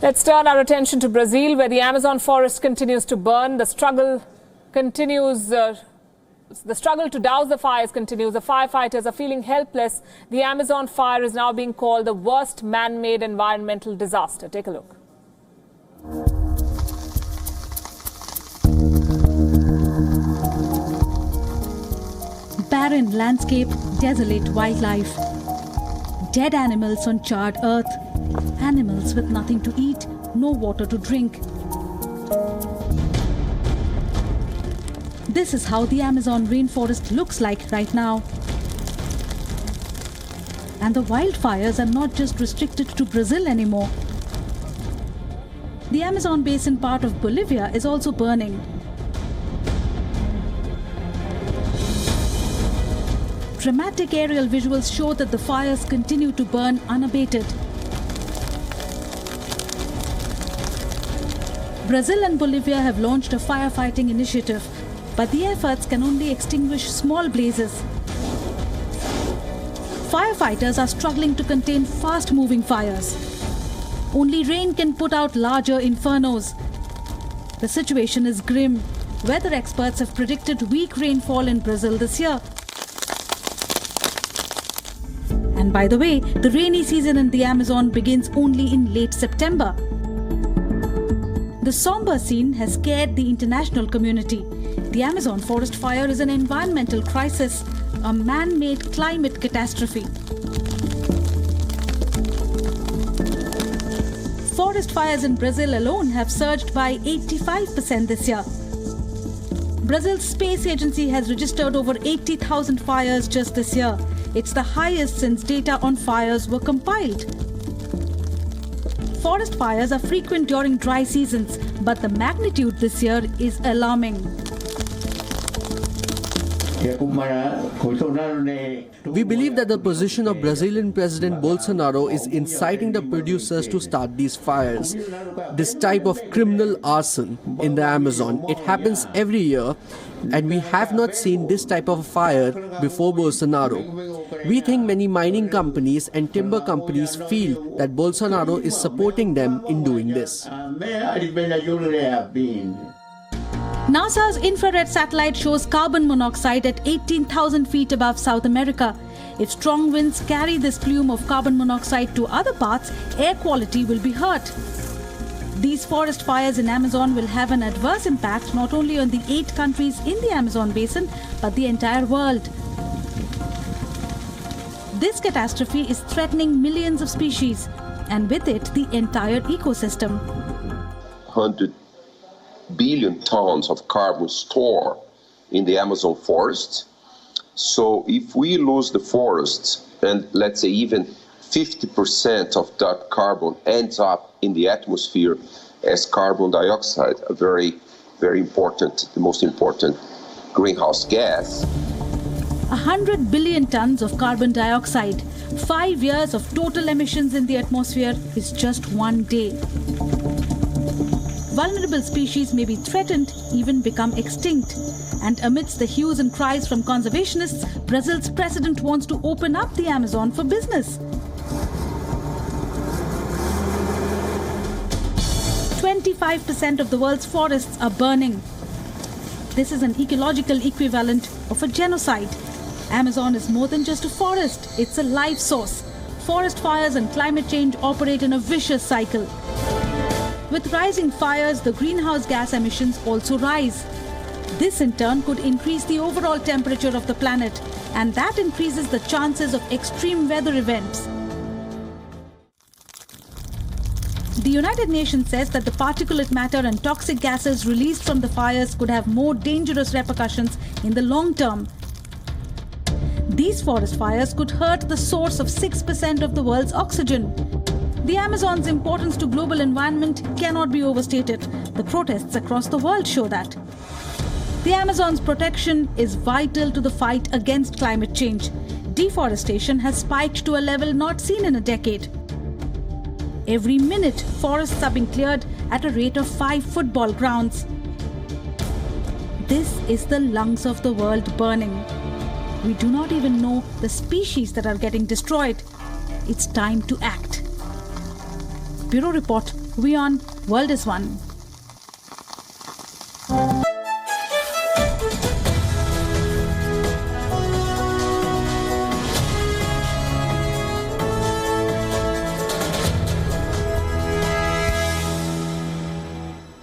Let's turn our attention to Brazil, where the Amazon forest continues to burn. The struggle continues. The struggle to douse the fires continues. The firefighters are feeling helpless. The Amazon fire is now being called the worst man-made environmental disaster. Take a look. Barren landscape, desolate wildlife, dead animals on charred earth, animals with nothing to eat, no water to drink. This is how the Amazon rainforest looks like right now. And the wildfires are not just restricted to Brazil anymore. The Amazon basin part of Bolivia is also burning. Dramatic aerial visuals show that the fires continue to burn unabated. Brazil and Bolivia have launched a firefighting initiative, but the efforts can only extinguish small blazes. Firefighters are struggling to contain fast-moving fires. Only rain can put out larger infernos. The situation is grim. Weather experts have predicted weak rainfall in Brazil this year. And by the way, the rainy season in the Amazon begins only in late September. The somber scene has scared the international community. The Amazon forest fire is an environmental crisis, a man-made climate catastrophe. Forest fires in Brazil alone have surged by 85% this year. Brazil's space agency has registered over 80,000 fires just this year. It's the highest since data on fires were compiled. Forest fires are frequent during dry seasons, but the magnitude this year is alarming. We believe that the position of Brazilian President Bolsonaro is inciting the producers to start these fires. This type of criminal arson in the Amazon, it happens every year, and we have not seen this type of fire before Bolsonaro. We think many mining companies and timber companies feel that Bolsonaro is supporting them in doing this. NASA's infrared satellite shows carbon monoxide at 18,000 feet above South America. If strong winds carry this plume of carbon monoxide to other parts, air quality will be hurt. These forest fires in Amazon will have an adverse impact not only on the 8 countries in the Amazon basin, but the entire world. This catastrophe is threatening millions of species, and with it, the entire ecosystem. 100 billion tons of carbon stored in the Amazon forest. So if we lose the forest, and let's say even 50% of that carbon ends up in the atmosphere as carbon dioxide, a very, very important, the most important greenhouse gas. 100 billion tons of carbon dioxide. 5 years of total emissions in the atmosphere is just one day. Vulnerable species may be threatened, even become extinct. And amidst the hues and cries from conservationists, Brazil's president wants to open up the Amazon for business. 25% of the world's forests are burning. This is an ecological equivalent of a genocide. Amazon is more than just a forest, it's a life source. Forest fires and climate change operate in a vicious cycle. With rising fires, the greenhouse gas emissions also rise. This in turn could increase the overall temperature of the planet, and that increases the chances of extreme weather events. The United Nations says that the particulate matter and toxic gases released from the fires could have more dangerous repercussions in the long term. These forest fires could hurt the source of 6% of the world's oxygen. The Amazon's importance to global environment cannot be overstated. The protests across the world show that. The Amazon's protection is vital to the fight against climate change. Deforestation has spiked to a level not seen in a decade. Every minute, forests are being cleared at a rate of 5 football grounds. This is the lungs of the world burning. We do not even know the species that are getting destroyed. It's time to act. Bureau Report, Wion, World is One.